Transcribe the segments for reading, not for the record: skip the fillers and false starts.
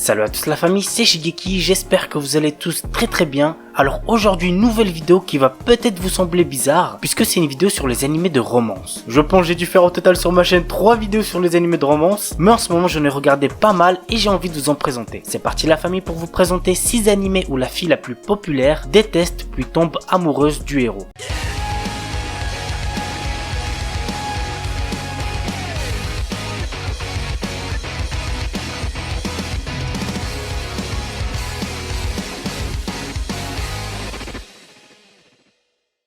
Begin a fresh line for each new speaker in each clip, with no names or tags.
Salut à tous la famille, c'est Shigeki, j'espère que vous allez tous très bien. Alors aujourd'hui une nouvelle vidéo qui va peut-être vous sembler bizarre, puisque c'est une vidéo sur les animés de romance. Je pense que j'ai dû faire au total sur ma chaîne 3 vidéos sur les animés de romance, mais en ce moment j'en ai regardé pas mal et j'ai envie de vous en présenter. C'est parti la famille pour vous présenter 6 animés où la fille la plus populaire déteste puis tombe amoureuse du héros.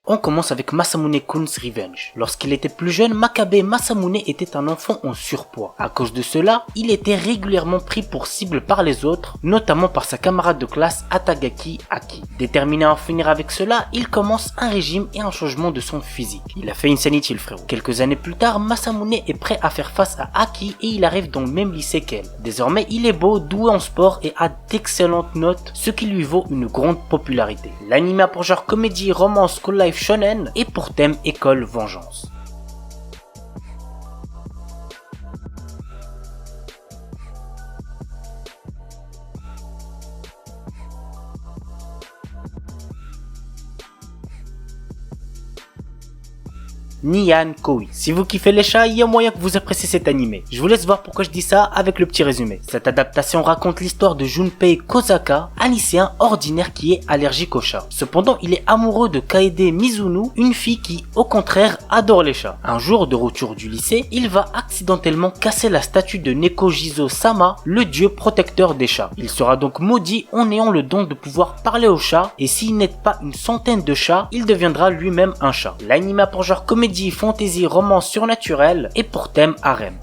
On commence avec Masamune Kun's Revenge. Lorsqu'il était plus jeune, Makabe Masamune était un enfant en surpoids. À cause de cela, il était régulièrement pris pour cible par les autres, notamment par sa camarade de classe Atagaki Aki. Déterminé à en finir avec cela, il commence un régime et un changement de son physique. Il a fait Insanity le frérot. Quelques années plus tard, Masamune est prêt à faire face à Aki et il arrive dans le même lycée qu'elle. Désormais, il est beau, doué en sport et a d'excellentes notes, ce qui lui vaut une grande popularité. L'anime a pour genre comédie, romance, school life, shonen et pour thème école vengeance. Nyan Koi. Si vous kiffez les chats, il y a moyen que vous appréciez cet animé. Je vous laisse voir pourquoi je dis ça avec le petit résumé. Cette adaptation raconte l'histoire de Junpei Kosaka, un lycéen ordinaire qui est allergique aux chats. Cependant, il est amoureux de Kaede Mizunu, une fille qui, au contraire, adore les chats. Un jour, de retour du lycée, il va accidentellement casser la statue de Nekojizo Sama, le dieu protecteur des chats. Il sera donc maudit en ayant le don de pouvoir parler aux chats, et s'il n'aide pas une centaine de chats, il deviendra lui-même un chat. L'anime a pour genre comédie, fantasy, romance surnaturelle et pour thème harem.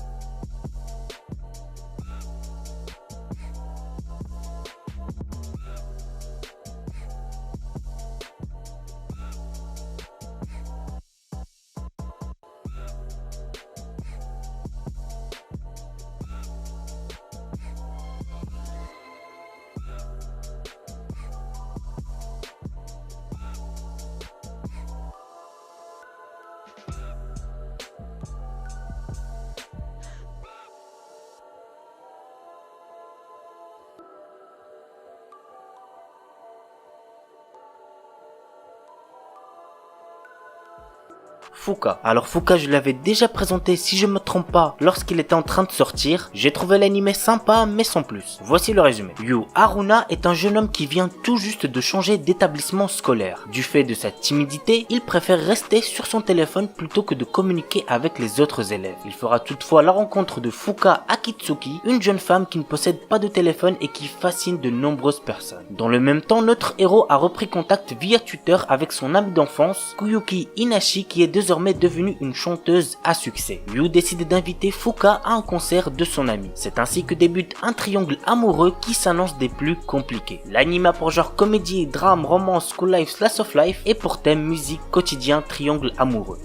Fuka. Alors Fuka, je l'avais déjà présenté si je me trompe pas lorsqu'il était en train de sortir. J'ai trouvé l'anime sympa mais sans plus. Voici le résumé. Yu Haruna est un jeune homme qui vient tout juste de changer d'établissement scolaire. Du fait de sa timidité, il préfère rester sur son téléphone plutôt que de communiquer avec les autres élèves. Il fera toutefois la rencontre de Fuka Akitsuki, une jeune femme qui ne possède pas de téléphone et qui fascine de nombreuses personnes. Dans le même temps, notre héros a repris contact via Twitter avec son ami d'enfance, Kuyuki Inashi, qui est désormais devenue une chanteuse à succès. Yu décide d'inviter Fuka à un concert de son ami. C'est ainsi que débute un triangle amoureux qui s'annonce des plus compliqués. L'anime a pour genre comédie, drame, romance, school life, slice of life et pour thème musique, quotidien, triangle amoureux.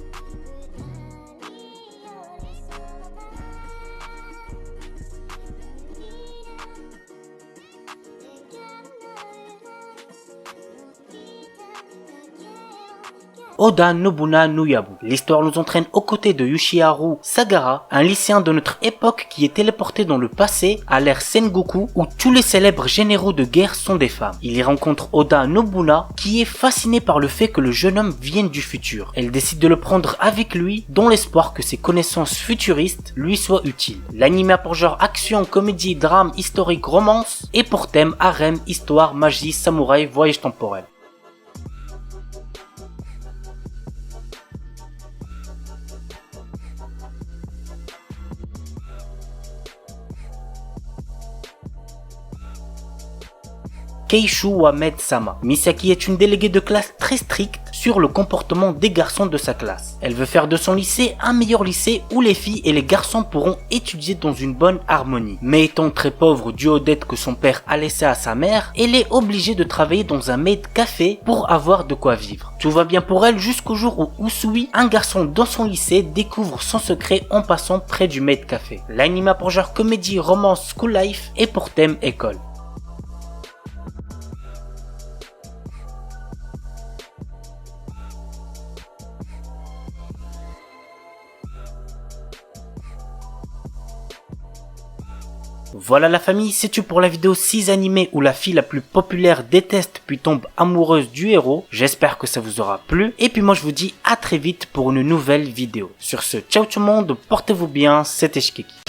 Oda Nobuna no Yabu. L'histoire nous entraîne aux côtés de Yoshiharu Sagara, un lycéen de notre époque qui est téléporté dans le passé à l'ère Sengoku où tous les célèbres généraux de guerre sont des femmes. Il y rencontre Oda Nobuna qui est fascinée par le fait que le jeune homme vienne du futur. Elle décide de le prendre avec lui dans l'espoir que ses connaissances futuristes lui soient utiles. L'anime a pour genre action, comédie, drame, historique, romance et pour thème harem, histoire, magie, samouraï, voyage temporel. Keishu Wamed-sama. Misaki est une déléguée de classe très stricte sur le comportement des garçons de sa classe. Elle veut faire de son lycée un meilleur lycée où les filles et les garçons pourront étudier dans une bonne harmonie. Mais étant très pauvre dû aux dettes que son père a laissées à sa mère, elle est obligée de travailler dans un maid café pour avoir de quoi vivre. Tout va bien pour elle jusqu'au jour où Usui, un garçon dans son lycée, découvre son secret en passant près du maid café. L'anime a pour genre comédie, romance, school life et pour thème école. Voilà la famille, c'est tout pour la vidéo 6 animés où la fille la plus populaire déteste puis tombe amoureuse du héros. J'espère que ça vous aura plu. Et puis moi je vous dis à très vite pour une nouvelle vidéo. Sur ce, ciao tout le monde, portez-vous bien, c'était Shikeki.